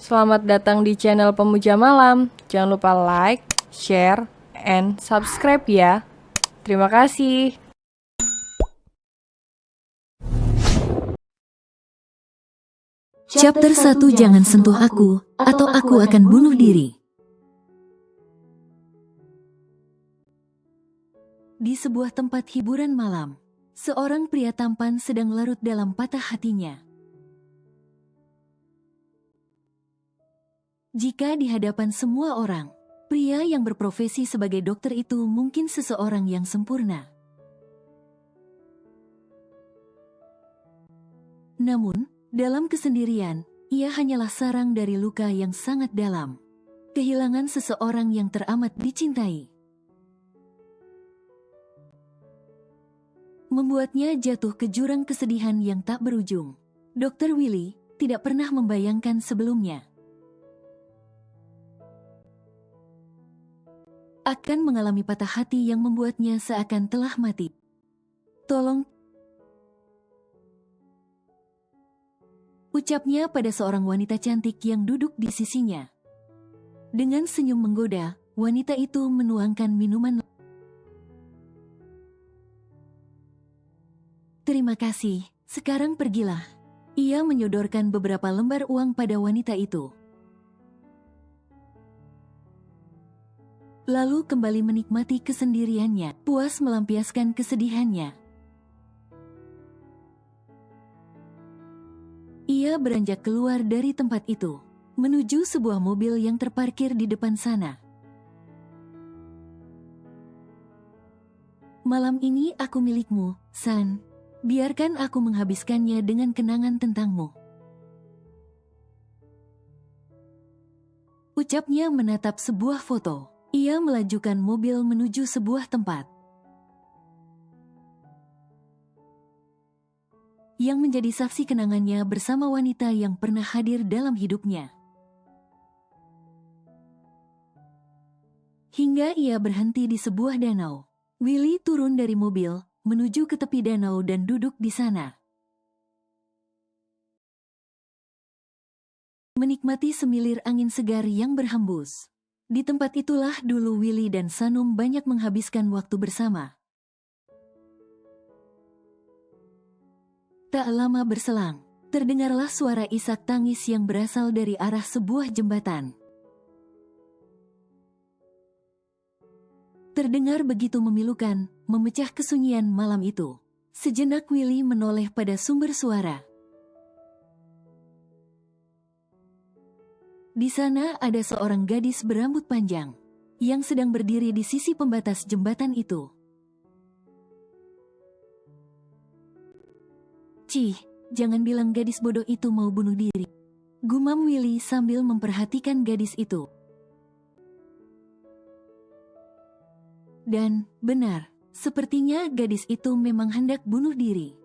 Selamat datang di channel Pemuja Malam. Jangan lupa like, share, and subscribe ya. Terima kasih. Chapter 1 Jangan sentuh aku, atau aku akan bunuh diri. Di sebuah tempat hiburan malam, seorang pria tampan sedang larut dalam patah hatinya. Jika di hadapan semua orang, pria yang berprofesi sebagai dokter itu mungkin seseorang yang sempurna. Namun, dalam kesendirian, ia hanyalah sarang dari luka yang sangat dalam. Kehilangan seseorang yang teramat dicintai membuatnya jatuh ke jurang kesedihan yang tak berujung. Dr. Willy tidak pernah membayangkan sebelumnya akan mengalami patah hati yang membuatnya seakan telah mati. Tolong, ucapnya pada seorang wanita cantik yang duduk di sisinya. Dengan senyum menggoda, wanita itu menuangkan minuman. Terima kasih, sekarang pergilah. Ia menyodorkan beberapa lembar uang pada wanita itu. Lalu kembali menikmati kesendiriannya, puas melampiaskan kesedihannya. Ia beranjak keluar dari tempat itu, menuju sebuah mobil yang terparkir di depan sana. Malam ini aku milikmu, San. Biarkan aku menghabiskannya dengan kenangan tentangmu. Ucapnya menatap sebuah foto. Ia melajukan mobil menuju sebuah tempat yang menjadi saksi kenangannya bersama wanita yang pernah hadir dalam hidupnya. Hingga ia berhenti di sebuah danau. Willy turun dari mobil, menuju ke tepi danau dan duduk di sana. Menikmati semilir angin segar yang berhembus. Di tempat itulah dulu Willy dan Sanum banyak menghabiskan waktu bersama. Tak lama berselang, terdengarlah suara isak tangis yang berasal dari arah sebuah jembatan. Terdengar begitu memilukan, memecah kesunyian malam itu. Sejenak Willy menoleh pada sumber suara. Di sana ada seorang gadis berambut panjang yang sedang berdiri di sisi pembatas jembatan itu. Cih, jangan bilang gadis bodoh itu mau bunuh diri, gumam Willy sambil memperhatikan gadis itu. Dan, benar, sepertinya gadis itu memang hendak bunuh diri.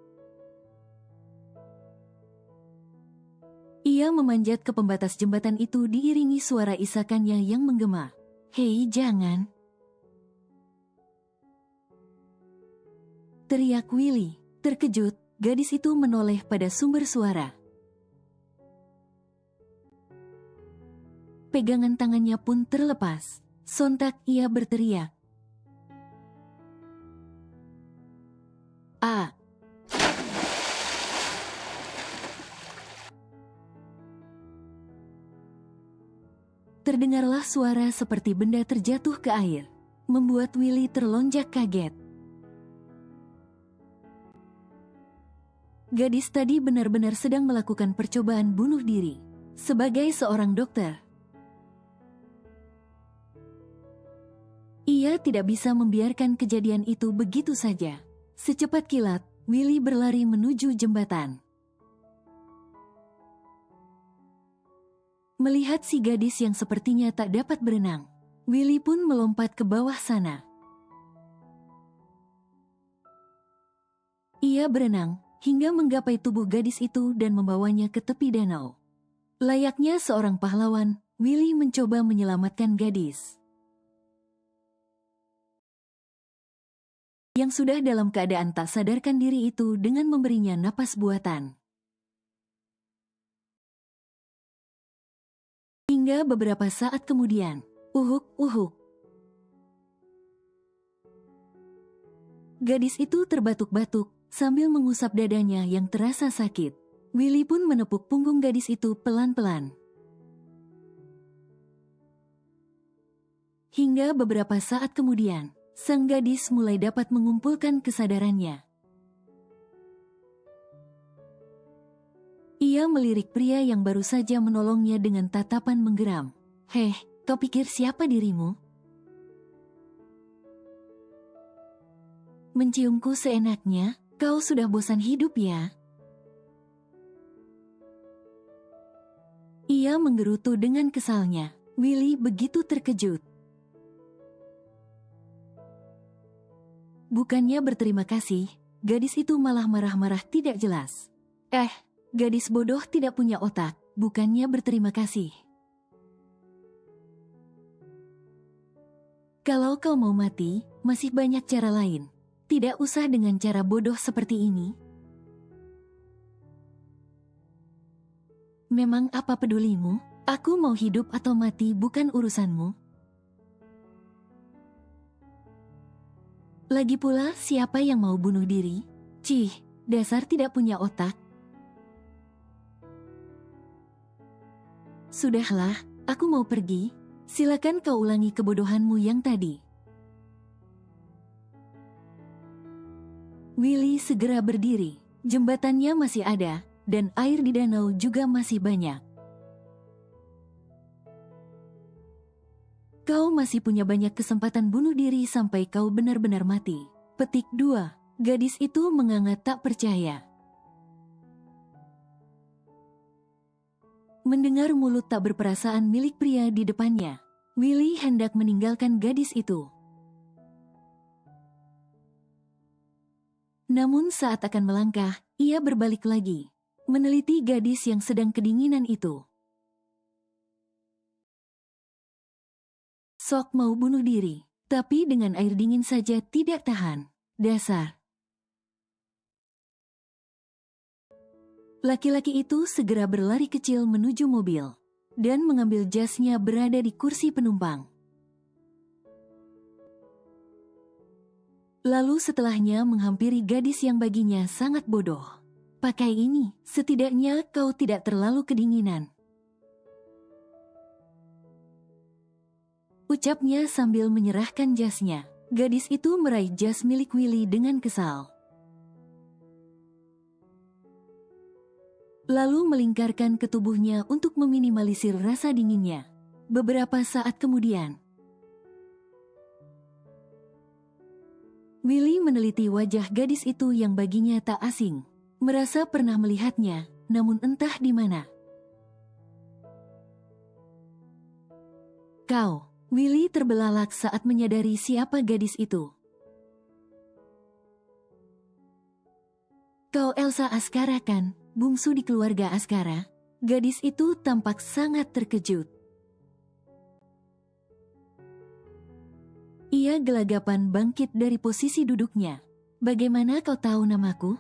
Ia memanjat ke pembatas jembatan itu diiringi suara isakannya yang menggema. Hei, jangan! Teriak Willy. Terkejut, gadis itu menoleh pada sumber suara. Pegangan tangannya pun terlepas. Sontak ia berteriak. Ah! Terdengarlah suara seperti benda terjatuh ke air, membuat Willy terlonjak kaget. Gadis tadi benar-benar sedang melakukan percobaan bunuh diri. Sebagai seorang dokter, ia tidak bisa membiarkan kejadian itu begitu saja. Secepat kilat, Willy berlari menuju jembatan. Melihat si gadis yang sepertinya tak dapat berenang, Willy pun melompat ke bawah sana. Ia berenang hingga menggapai tubuh gadis itu dan membawanya ke tepi danau. Layaknya seorang pahlawan, Willy mencoba menyelamatkan gadis yang sudah dalam keadaan tak sadarkan diri itu dengan memberinya napas buatan. Hingga beberapa saat kemudian, uhuk. Gadis itu terbatuk-batuk sambil mengusap dadanya yang terasa sakit. Willy pun menepuk punggung gadis itu pelan-pelan. Hingga beberapa saat kemudian, sang gadis mulai dapat mengumpulkan kesadarannya. Ia melirik pria yang baru saja menolongnya dengan tatapan menggeram. "Heh, kau pikir siapa dirimu? Menciumku seenaknya, kau sudah bosan hidup ya?" Ia menggerutu dengan kesalnya. Willy begitu terkejut. Bukannya berterima kasih, gadis itu malah marah-marah tidak jelas. Gadis bodoh tidak punya otak, bukannya berterima kasih. Kalau kau mau mati, masih banyak cara lain. Tidak usah dengan cara bodoh seperti ini. Memang apa pedulimu? Aku mau hidup atau mati bukan urusanmu. Lagi pula, siapa yang mau bunuh diri? Cih, dasar tidak punya otak. Sudahlah, aku mau pergi. Silakan kau ulangi kebodohanmu yang tadi. Willy segera berdiri. Jembatannya masih ada, dan air di danau juga masih banyak. Kau masih punya banyak kesempatan bunuh diri sampai kau benar-benar mati. Petik 2. Gadis itu menganga tak percaya. Mendengar mulut tak berperasaan milik pria di depannya, Willy hendak meninggalkan gadis itu. Namun saat akan melangkah, ia berbalik lagi, meneliti gadis yang sedang kedinginan itu. Sok mau bunuh diri, tapi dengan air dingin saja tidak tahan. Dasar. Laki-laki itu segera berlari kecil menuju mobil, dan mengambil jasnya berada di kursi penumpang. Lalu setelahnya menghampiri gadis yang baginya sangat bodoh. Pakai ini, setidaknya kau tidak terlalu kedinginan. Ucapnya sambil menyerahkan jasnya. Gadis itu meraih jas milik Willy dengan kesal. Lalu melingkarkan ke tubuhnya untuk meminimalisir rasa dinginnya. Beberapa saat kemudian, Willy meneliti wajah gadis itu yang baginya tak asing. Merasa pernah melihatnya, namun entah di mana. Kau, Willy terbelalak saat menyadari siapa gadis itu. Kau Elsa Askara kan, bungsu di keluarga Askara? Gadis itu tampak sangat terkejut. Ia gelagapan bangkit dari posisi duduknya. Bagaimana kau tahu namaku?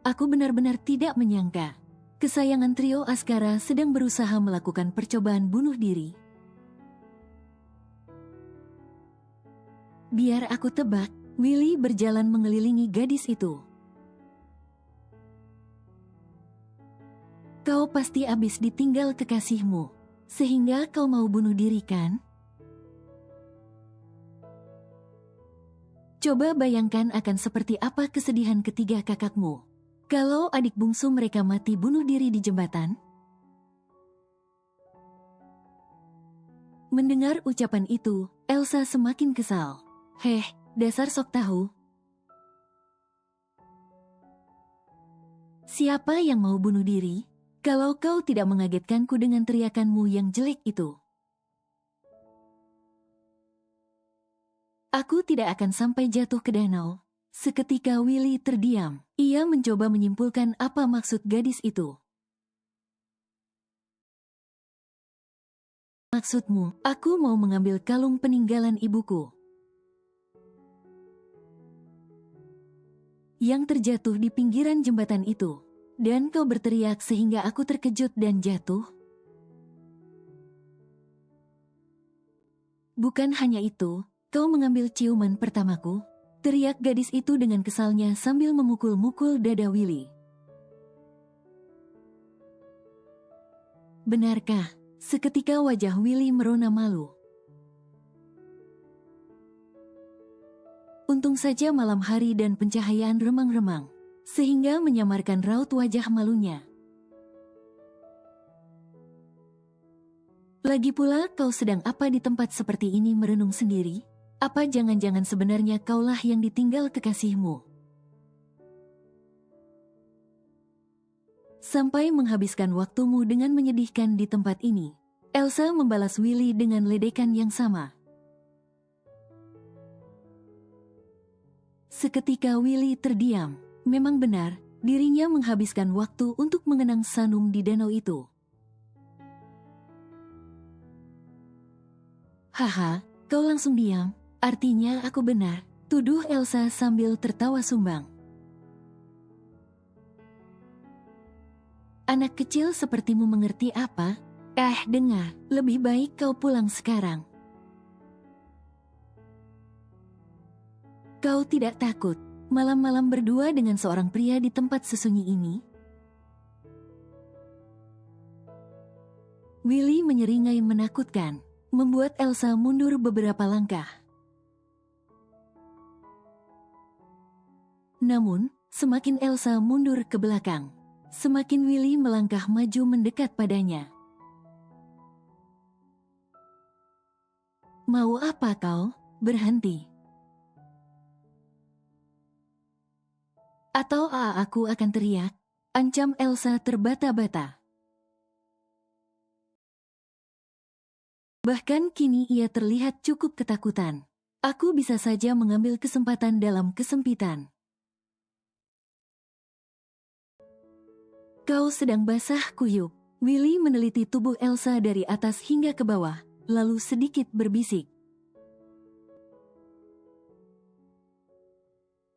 Aku benar-benar tidak menyangka. Kesayangan trio Askara sedang berusaha melakukan percobaan bunuh diri. Biar aku tebak, Willy berjalan mengelilingi gadis itu. Kau pasti habis ditinggal kekasihmu, sehingga kau mau bunuh diri kan? Coba bayangkan akan seperti apa kesedihan ketiga kakakmu kalau adik bungsu mereka mati bunuh diri di jembatan. Mendengar ucapan itu, Elsa semakin kesal. Dasar sok tahu. Siapa yang mau bunuh diri? Kalau kau tidak mengagetkanku dengan teriakanmu yang jelek itu. Aku tidak akan sampai jatuh ke danau. Seketika Willy terdiam. Ia mencoba menyimpulkan apa maksud gadis itu. Maksudmu, aku mau mengambil kalung peninggalan ibuku yang terjatuh di pinggiran jembatan itu. Dan kau berteriak sehingga aku terkejut dan jatuh? Bukan hanya itu, kau mengambil ciuman pertamaku? Teriak gadis itu dengan kesalnya sambil memukul-mukul dada Willy. Benarkah? Seketika wajah Willy merona malu. Untung saja malam hari dan pencahayaan remang-remang, sehingga menyamarkan raut wajah malunya. Lagi pula kau sedang apa di tempat seperti ini merenung sendiri? Apa jangan-jangan sebenarnya kaulah yang ditinggal kekasihmu? Sampai menghabiskan waktumu dengan menyedihkan di tempat ini. Elsa membalas Willy dengan ledekan yang sama. Seketika Willy terdiam. Memang benar, dirinya menghabiskan waktu untuk mengenang Sanum di danau itu. Haha, kau langsung diam. Artinya aku benar, tuduh Elsa sambil tertawa sumbang. Anak kecil sepertimu mengerti apa? Dengar, lebih baik kau pulang sekarang. Kau tidak takut malam-malam berdua dengan seorang pria di tempat sesunyi ini? Willy menyeringai menakutkan, membuat Elsa mundur beberapa langkah. Namun, semakin Elsa mundur ke belakang, semakin Willy melangkah maju mendekat padanya. Mau apa kau? Berhenti. Atau aku akan teriak, ancam Elsa terbata-bata. Bahkan kini ia terlihat cukup ketakutan. Aku bisa saja mengambil kesempatan dalam kesempitan. Kau sedang basah kuyup. Willy meneliti tubuh Elsa dari atas hingga ke bawah, lalu sedikit berbisik.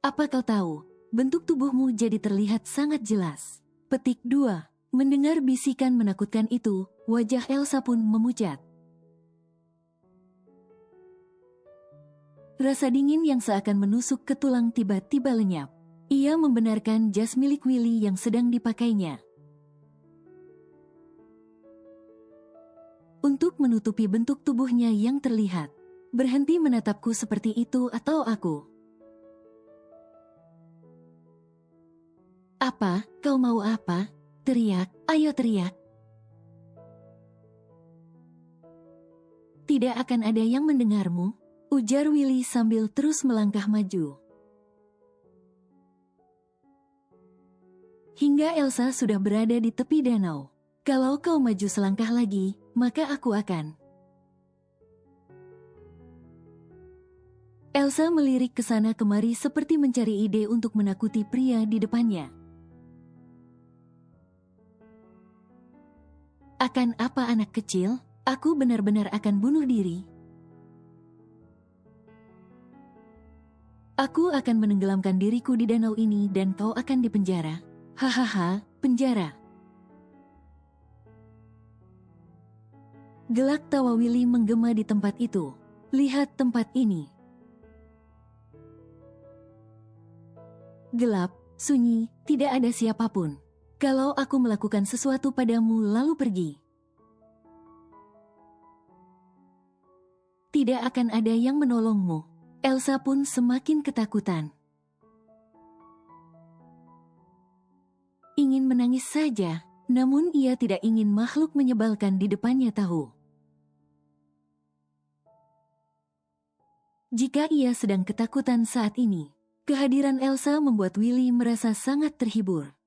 Apa kau tahu, bentuk tubuhmu jadi terlihat sangat jelas. Petik 2. Mendengar bisikan menakutkan itu, wajah Elsa pun memucat. Rasa dingin yang seakan menusuk ke tulang tiba-tiba lenyap. Ia membenarkan jas milik Willy yang sedang dipakainya. Untuk menutupi bentuk tubuhnya yang terlihat. Berhenti menatapku seperti itu atau aku. Apa? Kau mau apa? Teriak, ayo teriak. Tidak akan ada yang mendengarmu, ujar Willy sambil terus melangkah maju. Hingga Elsa sudah berada di tepi danau. Kalau kau maju selangkah lagi, maka aku akan. Elsa melirik ke sana kemari seperti mencari ide untuk menakuti pria di depannya. Akan apa anak kecil? Aku benar-benar akan bunuh diri. Aku akan menenggelamkan diriku di danau ini dan kau akan dipenjara. Hahaha, penjara. Gelak tawa Willy menggema di tempat itu. Lihat tempat ini. Gelap, sunyi, tidak ada siapapun. Kalau aku melakukan sesuatu padamu lalu pergi, tidak akan ada yang menolongmu. Elsa pun semakin ketakutan. Ingin menangis saja, namun ia tidak ingin makhluk menyebalkan di depannya tahu. Jika ia sedang ketakutan saat ini, kehadiran Elsa membuat Willy merasa sangat terhibur.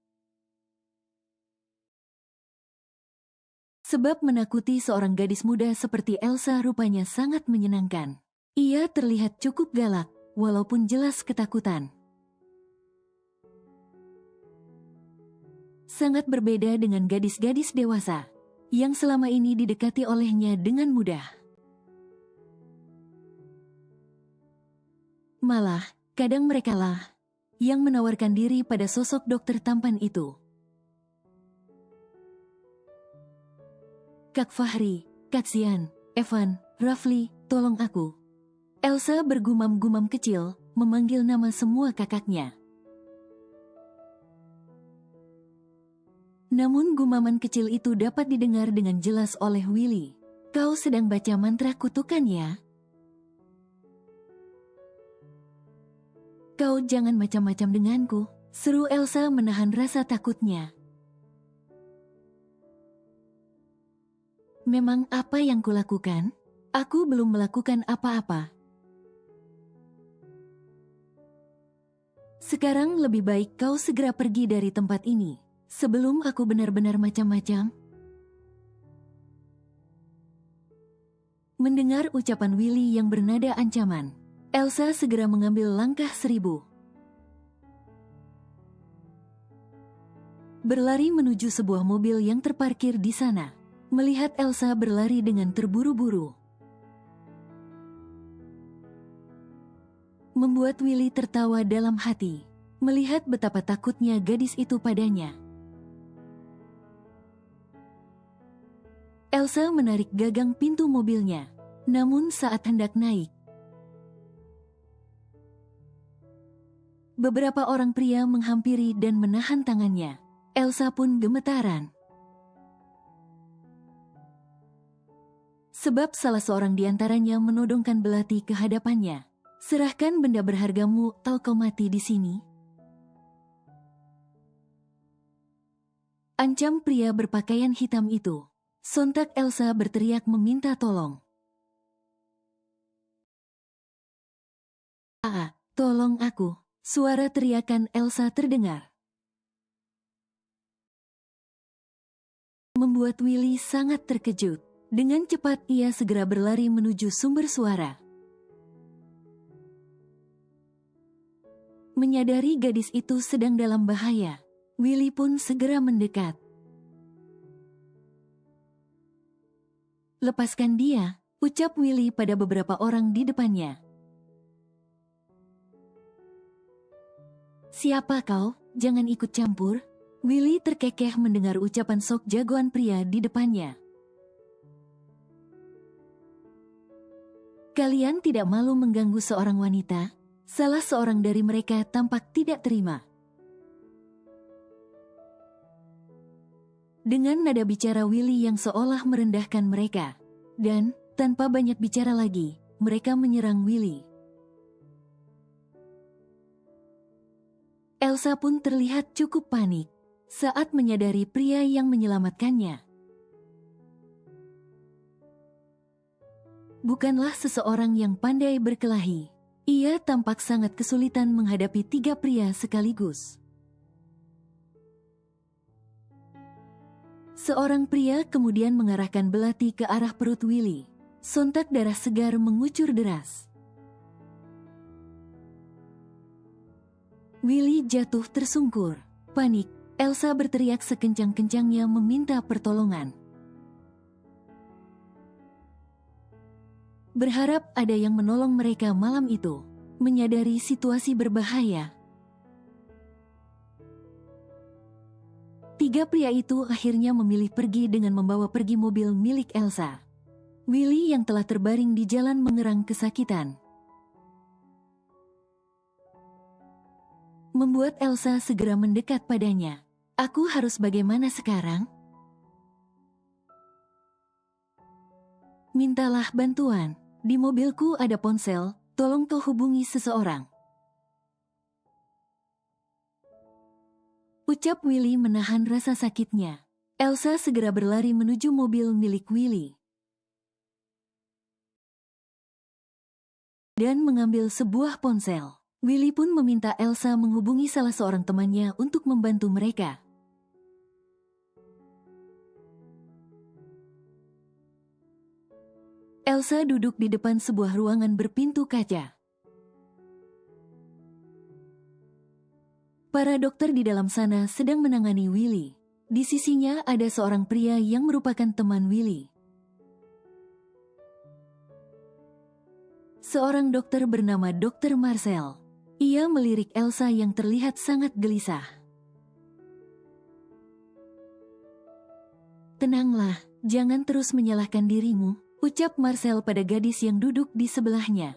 Sebab menakuti seorang gadis muda seperti Elsa rupanya sangat menyenangkan. Ia terlihat cukup galak, walaupun jelas ketakutan. Sangat berbeda dengan gadis-gadis dewasa, yang selama ini didekati olehnya dengan mudah. Malah, kadang merekalah yang menawarkan diri pada sosok dokter tampan itu. Kak Fahri, Kak Zian, Evan, Rafli, tolong aku. Elsa bergumam-gumam kecil, memanggil nama semua kakaknya. Namun gumaman kecil itu dapat didengar dengan jelas oleh Willy. Kau sedang baca mantra kutukan ya? Kau jangan macam-macam denganku, seru Elsa menahan rasa takutnya. Memang apa yang kulakukan? Aku belum melakukan apa-apa. Sekarang lebih baik kau segera pergi dari tempat ini, sebelum aku benar-benar macam-macam. Mendengar ucapan Willy yang bernada ancaman, Elsa segera mengambil langkah 1000. Berlari menuju sebuah mobil yang terparkir di sana. Melihat Elsa berlari dengan terburu-buru, membuat Willy tertawa dalam hati, melihat betapa takutnya gadis itu padanya. Elsa menarik gagang pintu mobilnya, namun saat hendak naik, beberapa orang pria menghampiri dan menahan tangannya. Elsa pun gemetaran. Sebab salah seorang di antaranya menodongkan belati ke hadapannya. Serahkan benda berhargamu atau kau mati di sini. Ancam pria berpakaian hitam itu. Sontak Elsa berteriak meminta tolong. Tolong aku. Suara teriakan Elsa terdengar. Membuat Willy sangat terkejut. Dengan cepat ia segera berlari menuju sumber suara. Menyadari gadis itu sedang dalam bahaya, Willy pun segera mendekat. Lepaskan dia, ucap Willy pada beberapa orang di depannya. Siapa kau? Jangan ikut campur. Willy terkekeh mendengar ucapan sok jagoan pria di depannya. Kalian tidak malu mengganggu seorang wanita? Salah seorang dari mereka tampak tidak terima. Dengan nada bicara Willy yang seolah merendahkan mereka. Dan, tanpa banyak bicara lagi, mereka menyerang Willy. Elsa pun terlihat cukup panik saat menyadari pria yang menyelamatkannya bukanlah seseorang yang pandai berkelahi. Ia tampak sangat kesulitan menghadapi 3 pria sekaligus. Seorang pria kemudian mengarahkan belati ke arah perut Willy. Sontak darah segar mengucur deras. Willy jatuh tersungkur. Panik, Elsa berteriak sekencang-kencangnya meminta pertolongan. Berharap ada yang menolong mereka malam itu. Menyadari situasi berbahaya, 3 pria itu akhirnya memilih pergi dengan membawa pergi mobil milik Elsa. Willy yang telah terbaring di jalan mengerang kesakitan. Membuat Elsa segera mendekat padanya. Aku harus bagaimana sekarang? Mintalah bantuan. Di mobilku ada ponsel, tolong kau hubungi seseorang. Ucap Willy menahan rasa sakitnya. Elsa segera berlari menuju mobil milik Willy. Dan mengambil sebuah ponsel. Willy pun meminta Elsa menghubungi salah seorang temannya untuk membantu mereka. Elsa duduk di depan sebuah ruangan berpintu kaca. Para dokter di dalam sana sedang menangani Willy. Di sisinya ada seorang pria yang merupakan teman Willy. Seorang dokter bernama Dr. Marcel. Ia melirik Elsa yang terlihat sangat gelisah. Tenanglah, Jangan terus menyalahkan dirimu, ucap Marcel pada gadis yang duduk di sebelahnya.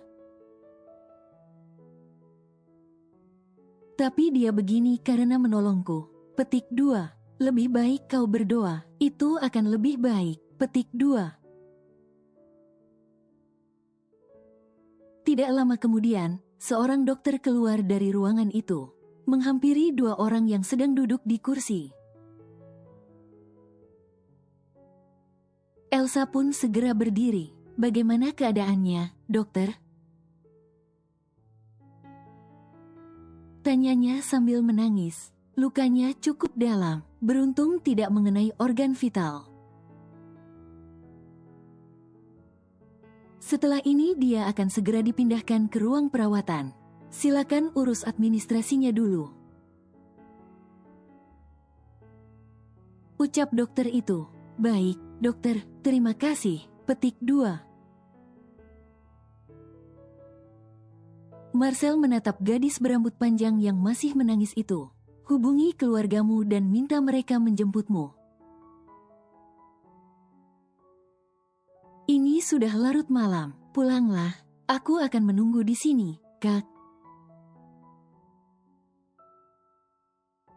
Tapi dia begini karena menolongku. Petik 2. Lebih baik kau berdoa, itu akan lebih baik. Petik 2. Tidak lama kemudian, seorang dokter keluar dari ruangan itu, menghampiri dua orang yang sedang duduk di kursi. Elsa pun segera berdiri. Bagaimana keadaannya, dokter? Tanyanya sambil menangis. Lukanya cukup dalam, beruntung tidak mengenai organ vital. Setelah ini dia akan segera dipindahkan ke ruang perawatan. Silakan urus administrasinya dulu. Ucap dokter itu. Baik, dokter, terima kasih. Petik 2. Marcel menatap gadis berambut panjang yang masih menangis itu. Hubungi keluargamu dan minta mereka menjemputmu. Ini sudah larut malam, pulanglah. Aku akan menunggu di sini, Kak.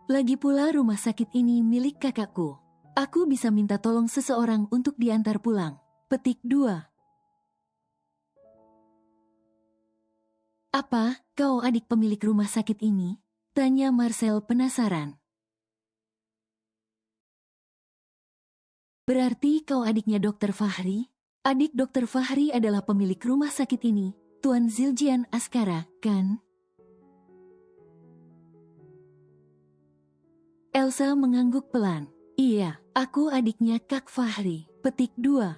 Lagi pula rumah sakit ini milik kakakku. Aku bisa minta tolong seseorang untuk diantar pulang. Petik 2. Apa, kau adik pemilik rumah sakit ini? Tanya Marcel penasaran. Berarti kau adiknya Dr. Fahri? Adik Dr. Fahri adalah pemilik rumah sakit ini, Tuan Zildjian Askara, kan? Elsa mengangguk pelan. Iya, aku adiknya Kak Fahri. Petik 2.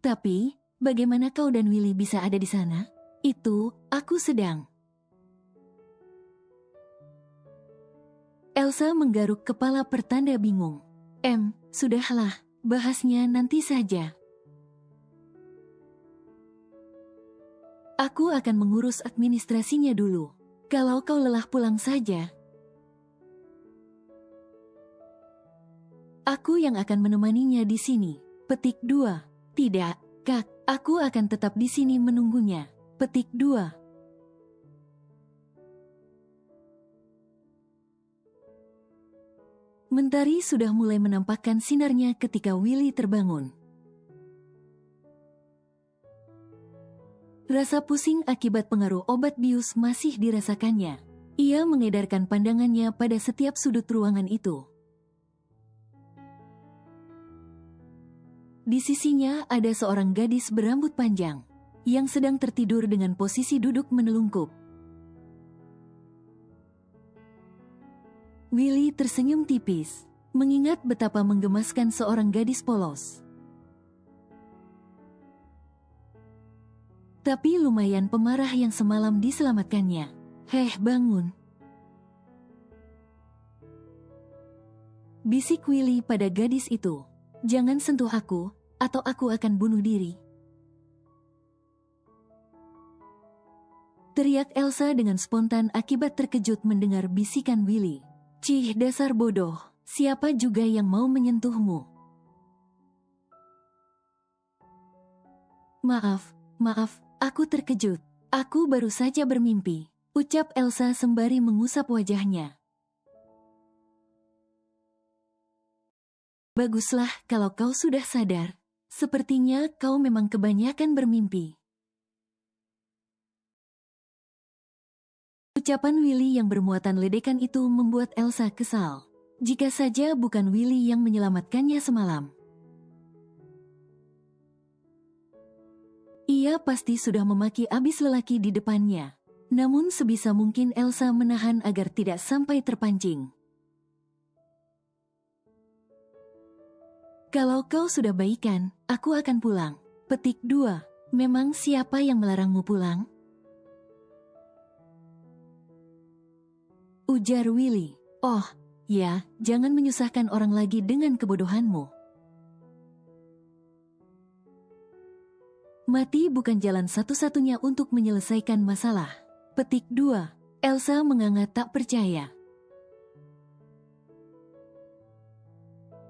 Tapi, bagaimana kau dan Willy bisa ada di sana? Itu, aku sedang. Elsa menggaruk kepala pertanda bingung. Sudahlah, bahasnya nanti saja. Aku akan mengurus administrasinya dulu. Kalau kau lelah pulang saja. Aku yang akan menemaninya di sini. Petik 2. Tidak, Kak, aku akan tetap di sini menunggunya. Petik 2. Mentari sudah mulai menampakkan sinarnya ketika Willy terbangun. Rasa pusing akibat pengaruh obat bius masih dirasakannya. Ia mengedarkan pandangannya pada setiap sudut ruangan itu. Di sisinya ada seorang gadis berambut panjang yang sedang tertidur dengan posisi duduk menelungkup. Willy tersenyum tipis, mengingat betapa menggemaskan seorang gadis polos. Tapi lumayan pemarah yang semalam diselamatkannya. Heh, bangun. Bisik Willy pada gadis itu. Jangan sentuh aku, atau aku akan bunuh diri. Teriak Elsa dengan spontan akibat terkejut mendengar bisikan Willy. Cih, dasar bodoh, siapa juga yang mau menyentuhmu? Maaf, aku terkejut. Aku baru saja bermimpi, ucap Elsa sembari mengusap wajahnya. Baguslah kalau kau sudah sadar. Sepertinya kau memang kebanyakan bermimpi. Ucapan Willy yang bermuatan ledekan itu membuat Elsa kesal. Jika saja bukan Willy yang menyelamatkannya semalam. Ia pasti sudah memaki abis lelaki di depannya. Namun sebisa mungkin Elsa menahan agar tidak sampai terpancing. Kalau kau sudah baikan, aku akan pulang. Petik 2. Memang siapa yang melarangmu pulang? Ujar Willy. Oh, ya, jangan menyusahkan orang lagi dengan kebodohanmu. Mati bukan jalan satu-satunya untuk menyelesaikan masalah. Petik 2. Elsa menganga tak percaya.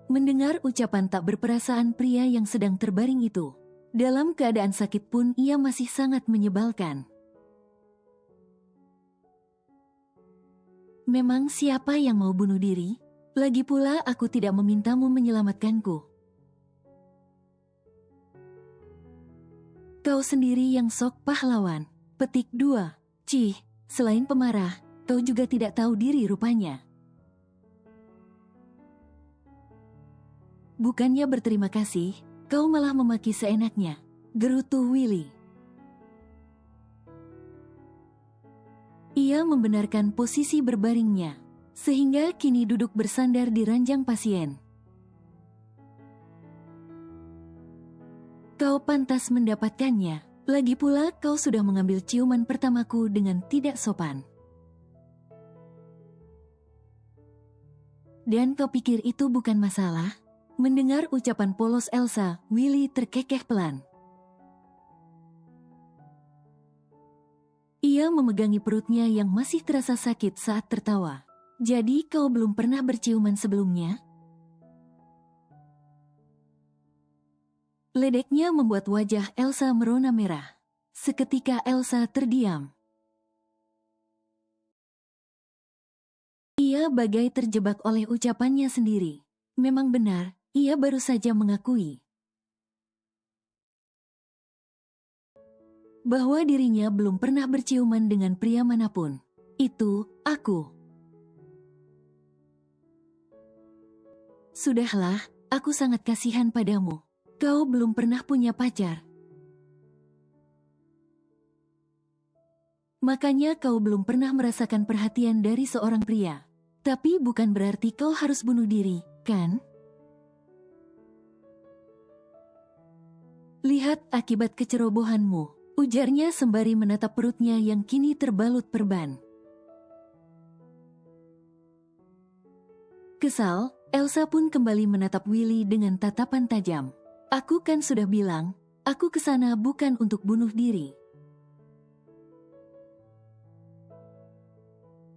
Mendengar ucapan tak berperasaan pria yang sedang terbaring itu, dalam keadaan sakit pun ia masih sangat menyebalkan. Memang siapa yang mau bunuh diri? Lagi pula aku tidak memintamu menyelamatkanku. Kau sendiri yang sok pahlawan. Petik 2. Cih, selain pemarah, kau juga tidak tahu diri rupanya. Bukannya berterima kasih, kau malah memaki seenaknya, gerutu Willy. Ia membenarkan posisi berbaringnya, sehingga kini duduk bersandar di ranjang pasien. Kau pantas mendapatkannya, lagi pula kau sudah mengambil ciuman pertamaku dengan tidak sopan. Dan kau pikir itu bukan masalah? Mendengar ucapan polos Elsa, Willy terkekeh pelan. Ia memegangi perutnya yang masih terasa sakit saat tertawa. Jadi kau belum pernah berciuman sebelumnya? Ledeknya membuat wajah Elsa merona merah. Seketika Elsa terdiam. Ia bagai terjebak oleh ucapannya sendiri. Memang benar, ia baru saja mengakui bahwa dirinya belum pernah berciuman dengan pria manapun. Itu, aku. Sudahlah, aku sangat kasihan padamu. Kau belum pernah punya pacar. Makanya kau belum pernah merasakan perhatian dari seorang pria. Tapi bukan berarti kau harus bunuh diri, kan? Lihat akibat kecerobohanmu, ujarnya sembari menatap perutnya yang kini terbalut perban. Kesal, Elsa pun kembali menatap Willy dengan tatapan tajam. Aku kan sudah bilang, aku kesana bukan untuk bunuh diri.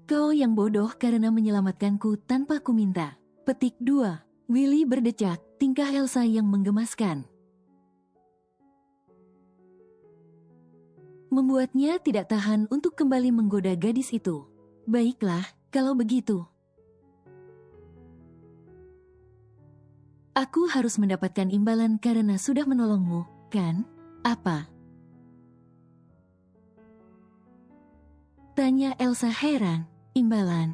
Kau yang bodoh karena menyelamatkanku tanpa ku minta. Petik 2. Willy berdecak, tingkah Elsa yang menggemaskan. Membuatnya tidak tahan untuk kembali menggoda gadis itu. Baiklah, kalau begitu. Aku harus mendapatkan imbalan karena sudah menolongmu, kan? Apa? Tanya Elsa heran. Imbalan.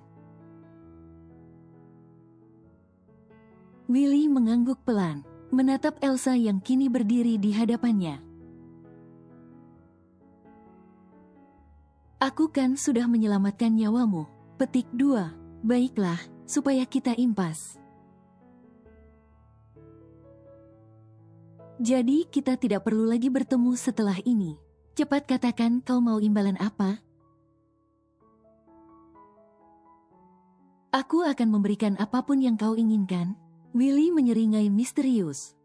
Willy mengangguk pelan, menatap Elsa yang kini berdiri di hadapannya. Aku kan sudah menyelamatkan nyawamu. Petik 2. Baiklah, supaya kita impas. Jadi kita tidak perlu lagi bertemu setelah ini. Cepat katakan kau mau imbalan apa? Aku akan memberikan apapun yang kau inginkan. Willy menyeringai misterius.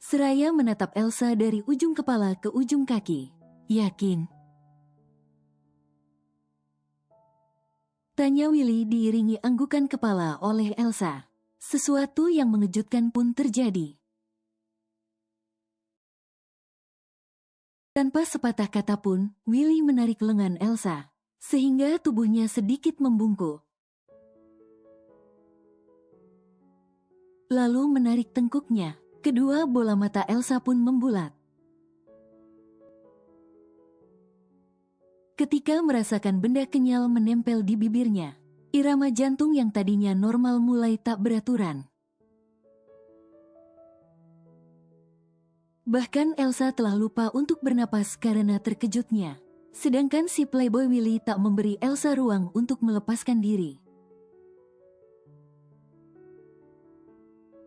Seraya menatap Elsa dari ujung kepala ke ujung kaki. Yakin? Tanya Willy diiringi anggukan kepala oleh Elsa. Sesuatu yang mengejutkan pun terjadi. Tanpa sepatah kata pun, Willy menarik lengan Elsa, sehingga tubuhnya sedikit membungkuk. Lalu menarik tengkuknya, kedua bola mata Elsa pun membulat. Ketika merasakan benda kenyal menempel di bibirnya, irama jantung yang tadinya normal mulai tak beraturan. Bahkan Elsa telah lupa untuk bernapas karena terkejutnya. Sedangkan si playboy Willy tak memberi Elsa ruang untuk melepaskan diri.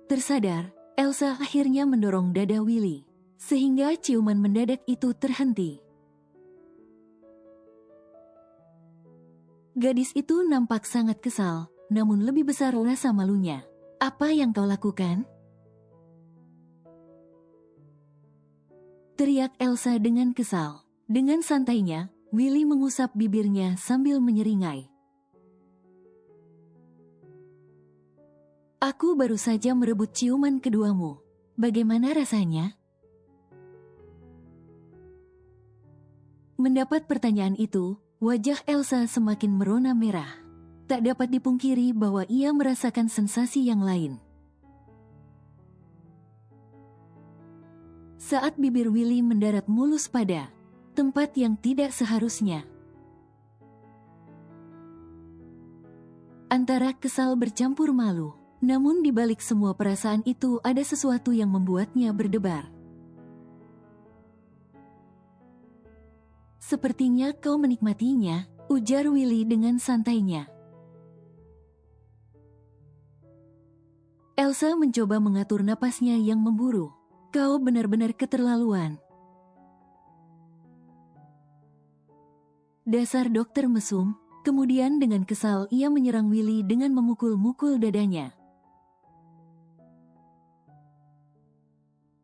Tersadar, Elsa akhirnya mendorong dada Willy, sehingga ciuman mendadak itu terhenti. Gadis itu nampak sangat kesal, namun lebih besar rasa malunya. Apa yang kau lakukan? Teriak Elsa dengan kesal. Dengan santainya, Willy mengusap bibirnya sambil menyeringai. Aku baru saja merebut ciuman keduamu. Bagaimana rasanya? Mendapat pertanyaan itu, wajah Elsa semakin merona merah. Tak dapat dipungkiri bahwa ia merasakan sensasi yang lain. Saat bibir Willy mendarat mulus pada tempat yang tidak seharusnya. Antara kesal bercampur malu, namun di balik semua perasaan itu ada sesuatu yang membuatnya berdebar. Sepertinya kau menikmatinya, ujar Willy dengan santainya. Elsa mencoba mengatur napasnya yang memburu. Kau benar-benar keterlaluan. Dasar dokter mesum. Kemudian dengan kesal ia menyerang Willy dengan memukul-mukul dadanya.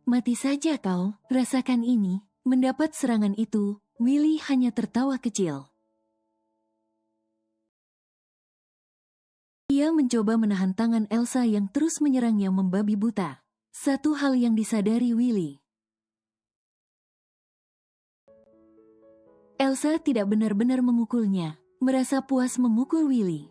Mati saja kau, rasakan ini. Mendapat serangan itu, Willy hanya tertawa kecil. Ia mencoba menahan tangan Elsa yang terus menyerangnya membabi buta. Satu hal yang disadari Willy. Elsa tidak benar-benar memukulnya, merasa puas memukul Willy.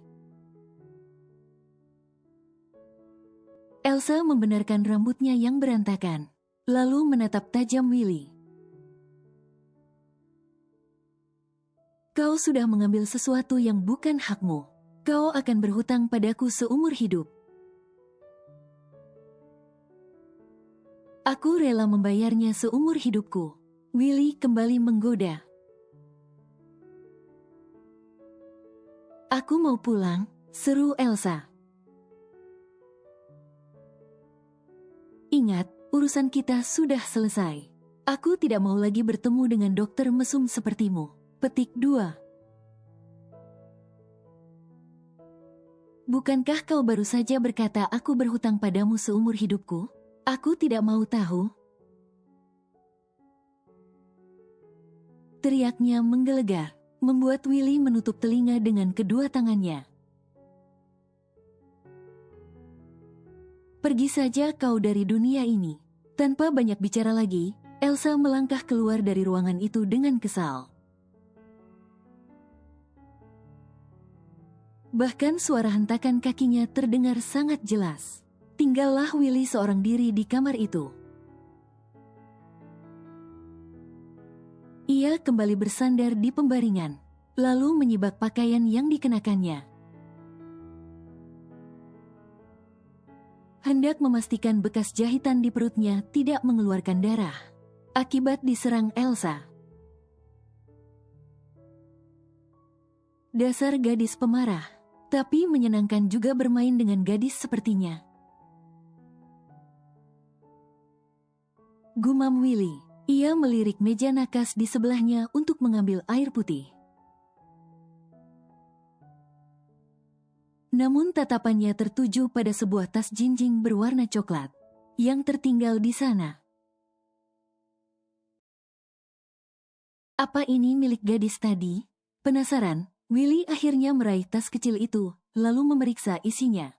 Elsa membenarkan rambutnya yang berantakan, lalu menatap tajam Willy. Kau sudah mengambil sesuatu yang bukan hakmu. Kau akan berhutang padaku seumur hidup. Aku rela membayarnya seumur hidupku. Willy kembali menggoda. Aku mau pulang, seru Elsa. Ingat, urusan kita sudah selesai. Aku tidak mau lagi bertemu dengan dokter mesum sepertimu. Petik 2. Bukankah kau baru saja berkata aku berhutang padamu seumur hidupku? Aku tidak mau tahu. Teriaknya menggelegar, membuat Willy menutup telinga dengan kedua tangannya. Pergi saja kau dari dunia ini. Tanpa banyak bicara lagi, Elsa melangkah keluar dari ruangan itu dengan kesal. Bahkan suara hentakan kakinya terdengar sangat jelas. Tinggallah Willy seorang diri di kamar itu. Ia kembali bersandar di pembaringan, lalu menyibak pakaian yang dikenakannya. Hendak memastikan bekas jahitan di perutnya tidak mengeluarkan darah akibat diserang Elsa. Dasar gadis pemarah, tapi menyenangkan juga bermain dengan gadis sepertinya. Gumam Willy. Ia melirik meja nakas di sebelahnya untuk mengambil air putih. Namun tatapannya tertuju pada sebuah tas jinjing berwarna coklat yang tertinggal di sana. Apa ini milik gadis tadi? Penasaran, Willy akhirnya meraih tas kecil itu, lalu memeriksa isinya.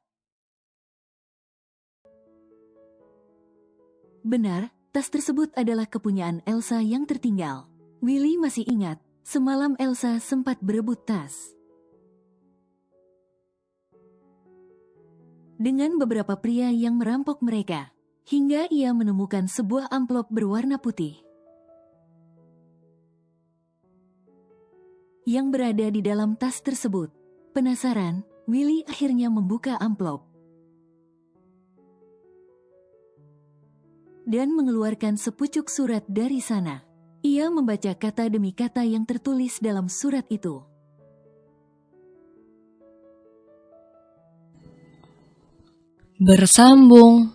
Benar, tas tersebut adalah kepunyaan Elsa yang tertinggal. Willy masih ingat, semalam Elsa sempat berebut tas. Dengan beberapa pria yang merampok mereka, hingga ia menemukan sebuah amplop berwarna putih yang berada di dalam tas tersebut. Penasaran, Willy akhirnya membuka amplop dan mengeluarkan sepucuk surat dari sana. Ia membaca kata demi kata yang tertulis dalam surat itu. Bersambung.